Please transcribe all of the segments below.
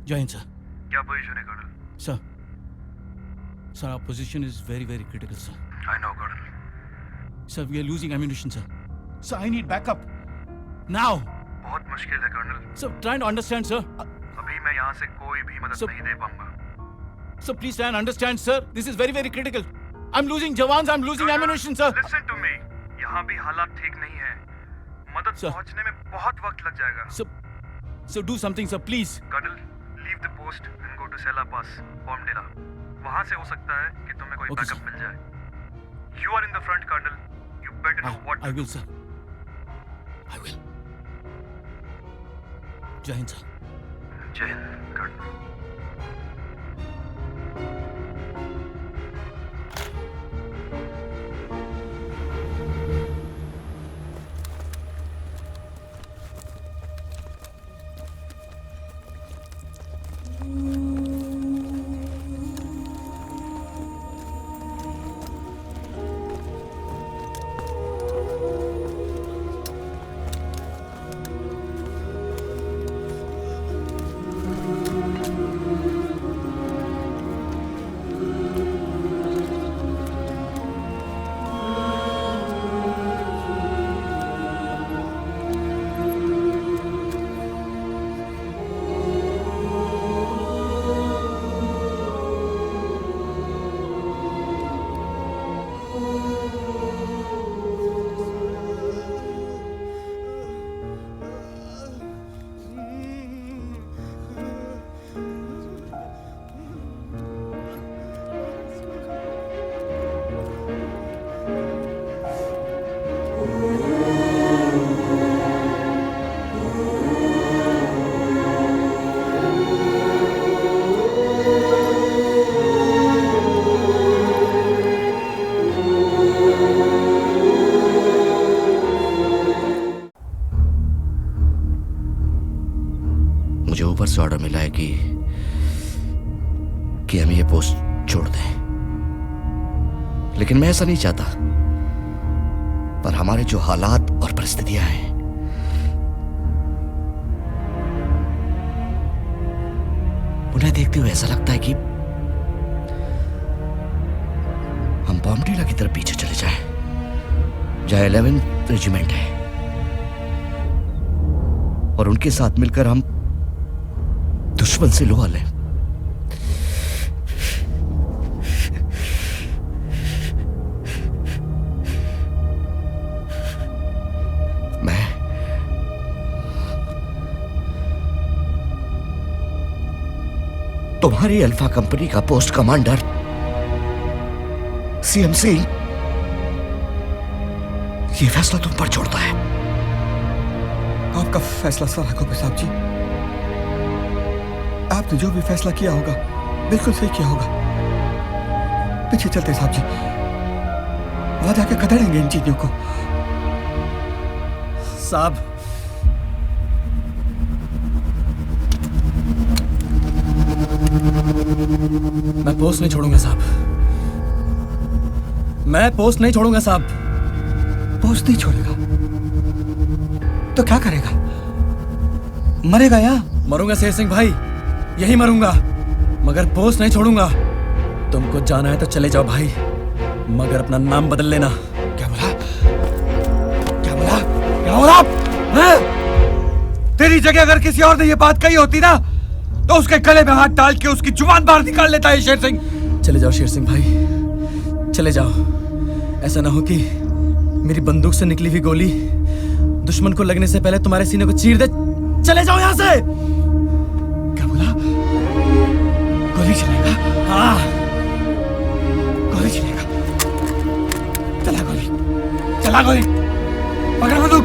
जय हिंद सर. क्या पोजीशन है colonel? Sir, sir, our position is very, very critical, sir. I know colonel. Sir, we are losing ammunition, sir. Sir, I need backup. Now. बहुत मुश्किल है colonel. Sir, trying to understand, sir. अभी मैं यहाँ से कोई भी मदद Sir- नहीं दे पाऊंगा. Sir, please try and understand, sir. This is very, very critical. I'm losing jawans, I'm losing ammunition, sir. Listen to me. यहाँ भी हालात ठीक नहीं है. मदद Sir. पहुँचने में बहुत वक्त लग जाएगा. Sir, do something, sir, please. Colonel, leave the post and go to Sela Pass, Bombdela. वहाँ से हो सकता है कि तुम्हें कोई Okay, बैकअप sir. मिल जाए. You are in the front, Colonel. You better know what I to will, do. sir. I will. Jai Hind, sir. जय हिंद, कर्नल. मुझे ऊपर से ऑर्डर मिला है कि हम ये पोस्ट छोड़ दें, लेकिन मैं ऐसा नहीं चाहता. पर हमारे जो हालात और परिस्थितियां हैं, उन्हें देखते हुए ऐसा लगता है कि हम बॉम्बडीला की तरफ पीछे चले जाएं, जहां 11th रेजिमेंट है, और उनके साथ मिलकर हम दुश्मन से लोहा लें. मैं तुम्हारी अल्फा कंपनी का पोस्ट कमांडर सीएम सिंह ये फैसला तुम पर छोड़ता है. आपका फैसला सारा गोपी साहब जी. आपने जो भी फैसला किया होगा बिल्कुल सही किया होगा. पीछे चलते साहब जी, वहां जाके खदेड़ेंगे इन चीजों को. साहब, मैं पोस्ट नहीं छोड़ूंगा साहब. मैं पोस्ट नहीं छोड़ूंगा साहब. पोस्ट नहीं छोड़ेगा तो क्या करेगा? मरेगा या? मरूंगा शेर सिंह भाई, यही मरूंगा, मगर पोस्ट नहीं छोड़ूंगा. तुमको जाना है तो चले जाओ भाई, मगर अपना नाम बदल लेना. क्या बोला? क्या बोला? क्या बोला? हैं? तेरी जगह अगर किसी और ने ये बात कही होती ना, तो उसके गले में हाथ डाल के उसकी जुबान बाहर निकाल लेता है शेर सिंह. चले जाओ शेर सिंह भाई, चले जाओ. ऐसा ना हो कि मेरी बंदूक से निकली हुई गोली दुश्मन को लगने से पहले तुम्हारे सीने को चीर दे. चले जाओ यहां से. क्या बोला? गोली चलेगा? हाँ, गोली चलेगा. चला गोली, चला गोली, पकड़ बंदूक,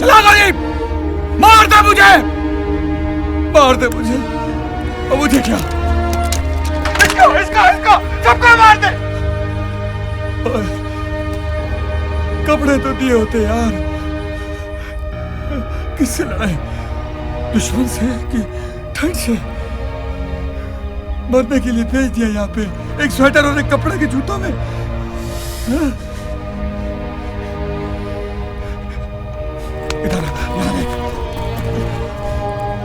चला गोली. मार दे मुझे, मार दे मुझे. अब मुझे क्या? इसका सबको मार दे. कपड़े तो दिए होते यार. किससे लड़ाई? दुश्मन से कि ठंड से? मरने के लिए भेज दिया यहाँ पे एक स्वेटर और एक कपड़े के जूतों में. इधर यहाँ देख,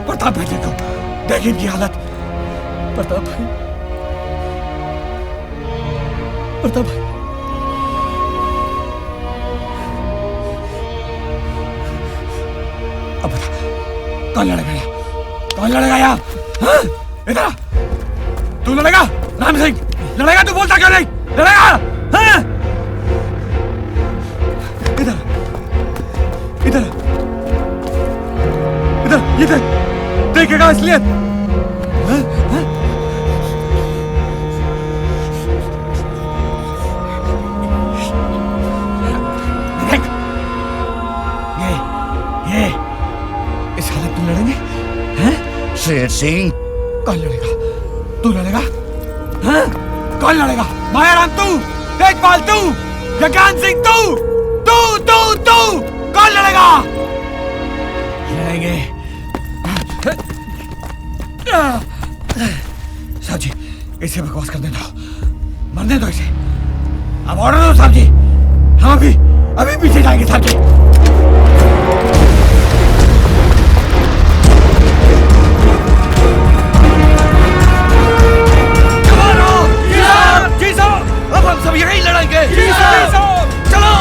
प्रताप बेटे को देख इनकी हालत। प्रताप भाई, प्रताप भाई, अब बता कौन लड़ेगा यहाँ? कौन लड़ेगा यहाँ? हाँ? इधर आ। तू लड़ेगा? राम सिंह लड़ेगा? तू बोलता क्यों नहीं? लड़ेगा? हाँ? इधर इधर इधर ये देखेगा असलियत। हाँ? हाँ? देख ये इस हालत में लड़ेंगे हैं? शेर सिंह, कौन लड़ेगा? तू लड़ेगा? हाँ? कौन लड़ेगा? मायाराम तू, तेजपाल तू, जगन सिंह तू, तू तू तू कौन लड़ेगा? लड़ेंगे। साहब जी इसे बकवास करने दो, मरने दो इसे। अब ऑर्डर दो साहब जी, हम अभी पीछे जाएंगे साहब जी। जी साहब, अब हम सब यहीं लड़ेंगे। जी साहब, चलो।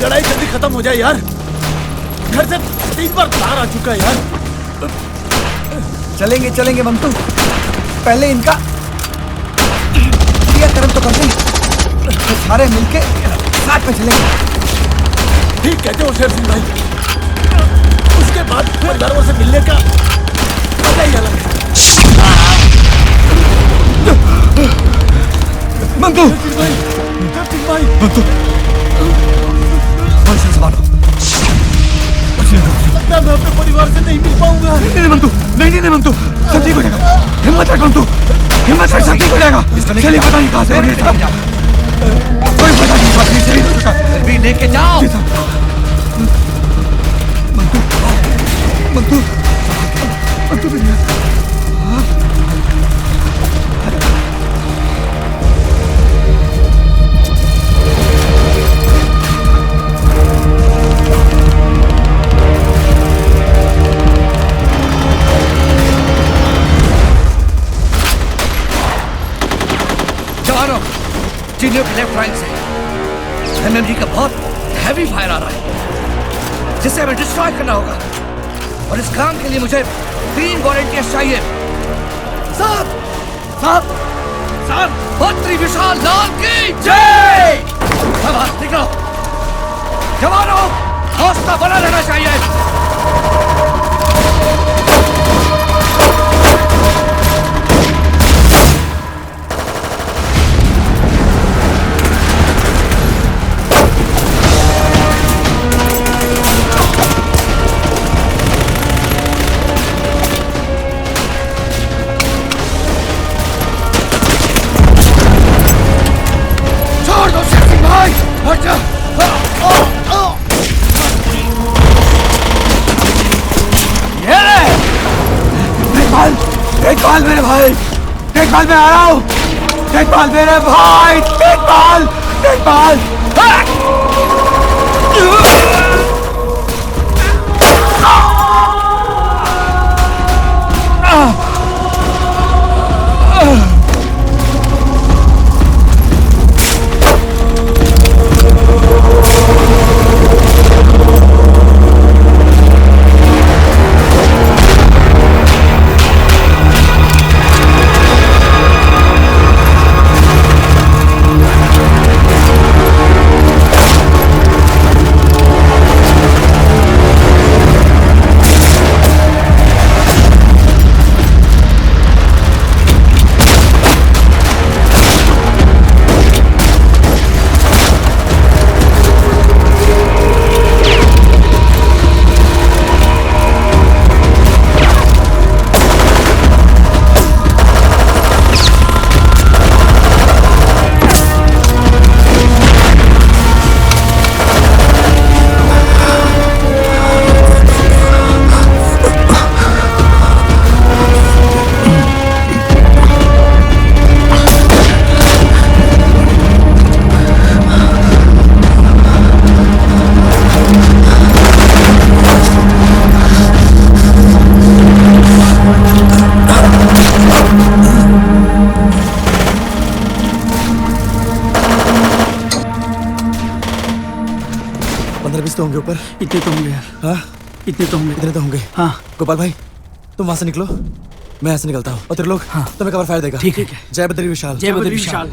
लड़ाई जल्दी खत्म हो जाए यार, घर से 3 बार बाहर आ चुका है यार। चलेंगे चलेंगे मंटू, पहले इनका क्रियाकर्म तो कर दें, तो सारे मिलके साथ में चलेंगे। ठीक कहते हो शेर सिंह भाई, उसके बाद परिवारों से मिलने का मजा ही अलग है। मंटू मंटू संभालो। मैं अपने परिवार से नहीं मिल पाऊंगा। नहीं मंटू, नहीं मंटू, सब ठीक हो जाएगा। हिम्मत रख मंटू, हिम्मत रख, सब ठीक हो जाएगा। चलिए पता नहीं कहाँ से कोई पता नहीं, बात नहीं सही होगा। भी लेके जाओ। मंटू मंटू मंटू भैया, चीनियों के लेफ्ट फ्लैंक से एमएमजी का बहुत हैवी फायर आ रहा है, जिसे हमें डिस्ट्रॉय करना होगा। और इस काम के लिए मुझे 3 वॉलंटियर्स चाहिए। साहब साहब साहब, मंत्री विशाल लाल की जय। शाबाश, निकलो जवानों, हौसला बना रहना चाहिए। देखभाल मेरे भाई, देखभाल मैं आ रहा हूँ। देखभाल मेरे भाई, देखभाल देखभाल। इतने तो होंगे यार। हाँ इतने तो होंगे। इतने तो होंगे। हाँ गोपाल भाई तुम वहां से निकलो, मैं यहाँ से निकलता हूँ और तेरे लोग हाँ। तुम्हें कवर फायर देगा। ठीक है। जय बद्री विशाल। जय बद्री विशाल।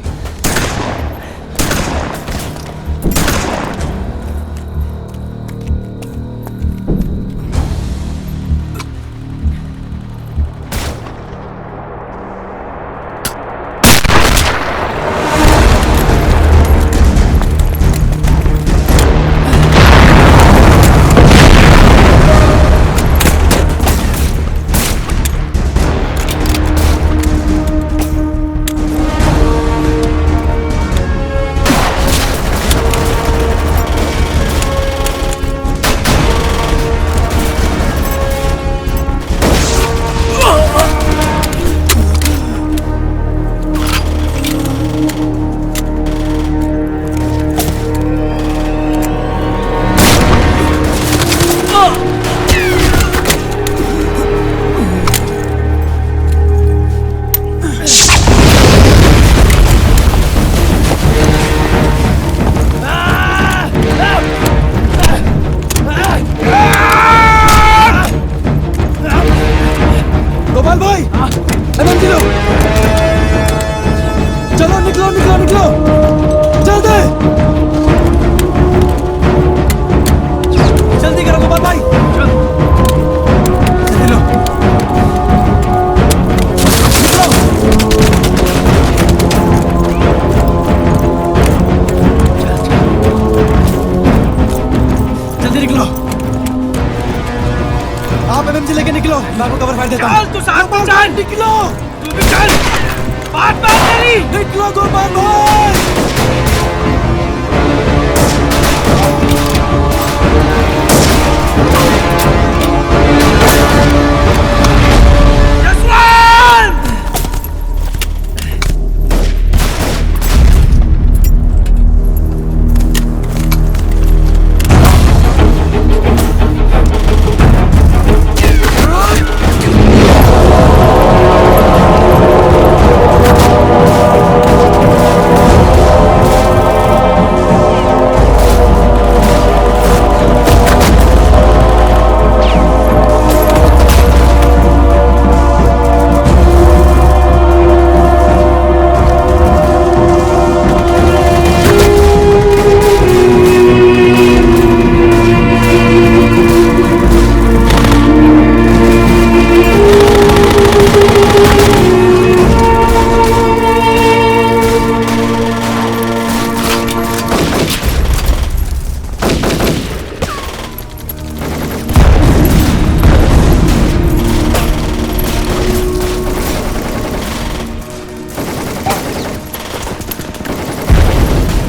गोपाल भाई एमएमजी लो, चलो निकलो निकलो निकलो जल्दी जल्दी करो गोपाल भाई, जल्दी लो निकलो। जल्दी निकलो, आप एमएमजी लेके निकलो, मैं आपको कवर फायर देता हूँ। तू साथ में चल। निकलो, तू भी चल। बात बात तेरी। निकलो गोपाल भाई। जसवंत।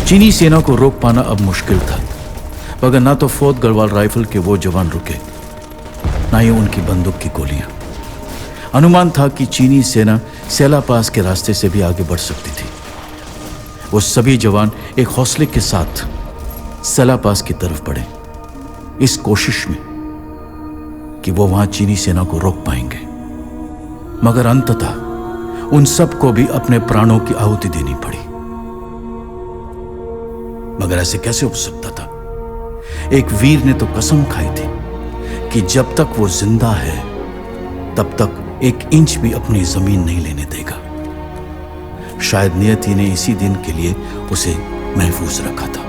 चीनी सेना को रोक पाना अब मुश्किल था, मगर ना तो फोर्थ गढ़वाल राइफल के वो जवान रुके, ना ही उनकी बंदूक की गोलियां। अनुमान था कि चीनी सेना सेला पास के रास्ते से भी आगे बढ़ सकती थी। वो सभी जवान एक हौसले के साथ सेला पास की तरफ बढ़े, इस कोशिश में कि वो वहां चीनी सेना को रोक पाएंगे। मगर अंततः उन सबको भी अपने प्राणों की आहुति देनी पड़ी। मगर ऐसे कैसे हो सकता था? एक वीर ने तो कसम खाई थी कि जब तक वो जिंदा है तब तक एक इंच भी अपनी जमीन नहीं लेने देगा। शायद नियति ने इसी दिन के लिए उसे महफूज रखा था।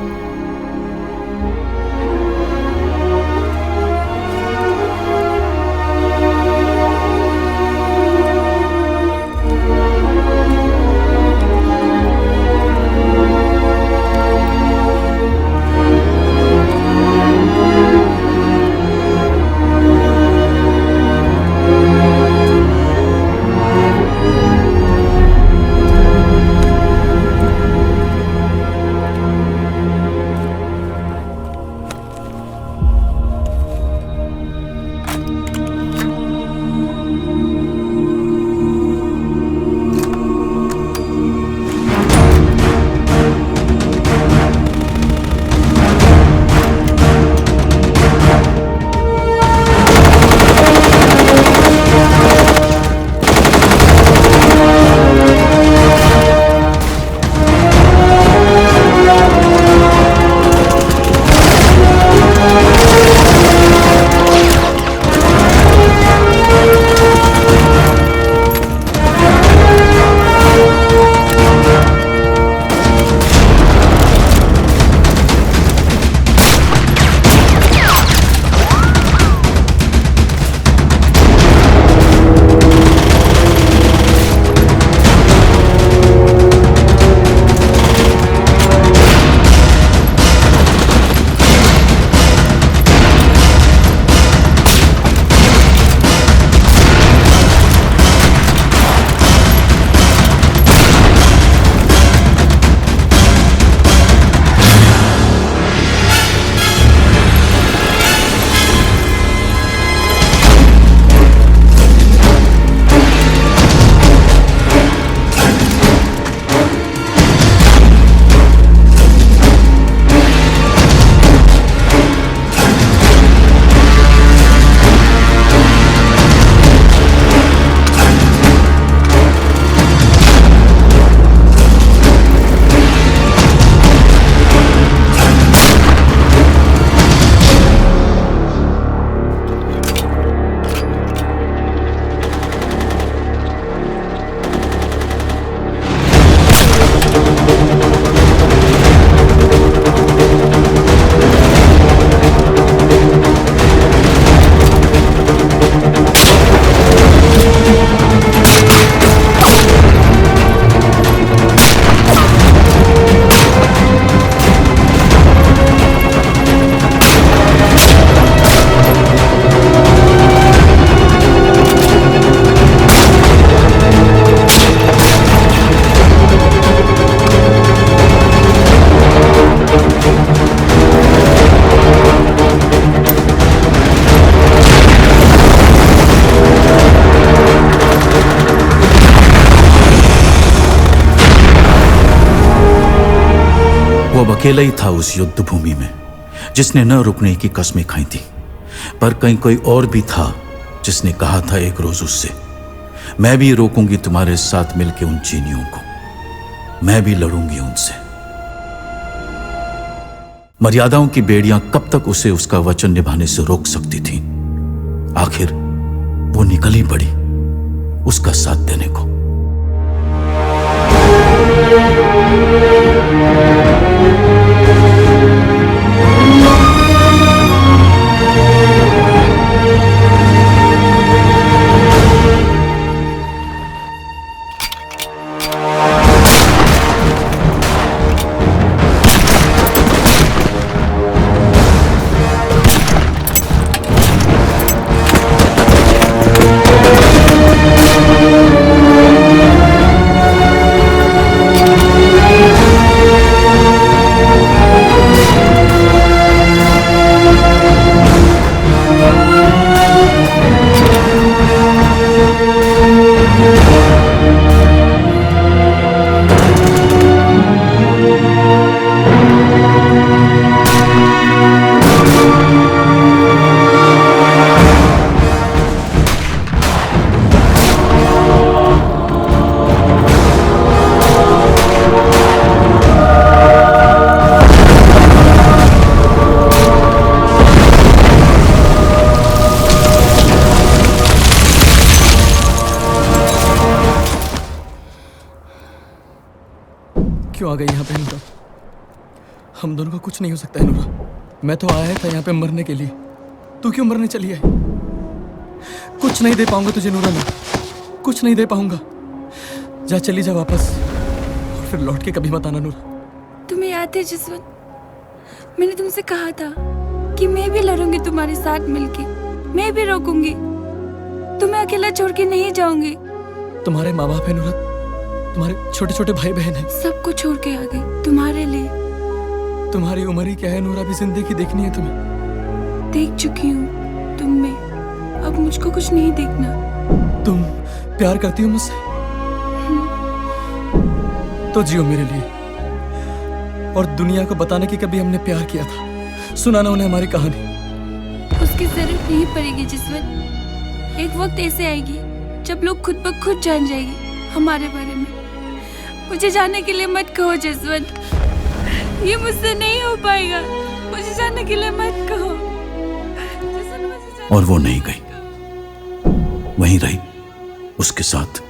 अकेला ही था उस युद्ध भूमि में जिसने न रुकने की कस्में खाई थी, पर कहीं कोई और भी था जिसने कहा था एक रोज उससे, मैं भी रोकूंगी तुम्हारे साथ मिलके उन चीनियों को, मैं भी लड़ूंगी उनसे। मर्यादाओं की बेड़ियां कब तक उसे उसका वचन निभाने से रोक सकती थी? आखिर वो निकल ही पड़ी उसका साथ देने को। क्यों आ गई यहाँ पे नूरा? हम दोनों को कुछ नहीं हो सकता है नूरा। मैं तो आया था यहाँ पे मरने के लिए, तू क्यों मरने चली है? कुछ नहीं दे पाऊंगा तुझे नूरा, मैं कुछ नहीं दे पाऊंगा। जा, चली जा वापस और फिर लौट के कभी मत आना नूरा। तुम्हें याद है जसवंत, मैंने तुमसे कहा था कि मैं भी लड़ूंगी तुम्हारे साथ मिलके, मैं भी रोकूंगी, तुम्हें अकेला छोड़ के नहीं जाऊंगी। तुम्हारे माँ बाप है नूरा, तुम्हारे छोटे छोटे भाई बहन हैं, सबको छोड़ के आ गई तुम्हारे लिए। तुम्हारी उम्र ही क्या है नूरा? अभी जिंदगी देखनी है तुम्हें। देख चुकी हूँ तुम में, अब मुझको कुछ नहीं देखना। तुम प्यार करती हो मुझसे? तो जियो मेरे लिए, और दुनिया को बताने की कभी हमने प्यार किया था, सुनाना उन्हें हमारी कहानी। उसकी जरूरत नहीं पड़ेगी जसवंत। एक वक्त ऐसे आएगी जब लोग खुद ब खुद जान जाएगी हमारे बारे में। मुझे जाने के लिए मत कहो जसवंत, ये मुझसे नहीं हो पाएगा। मुझे जाने के लिए मत कहो। और वो नहीं गई, वहीं रही उसके साथ।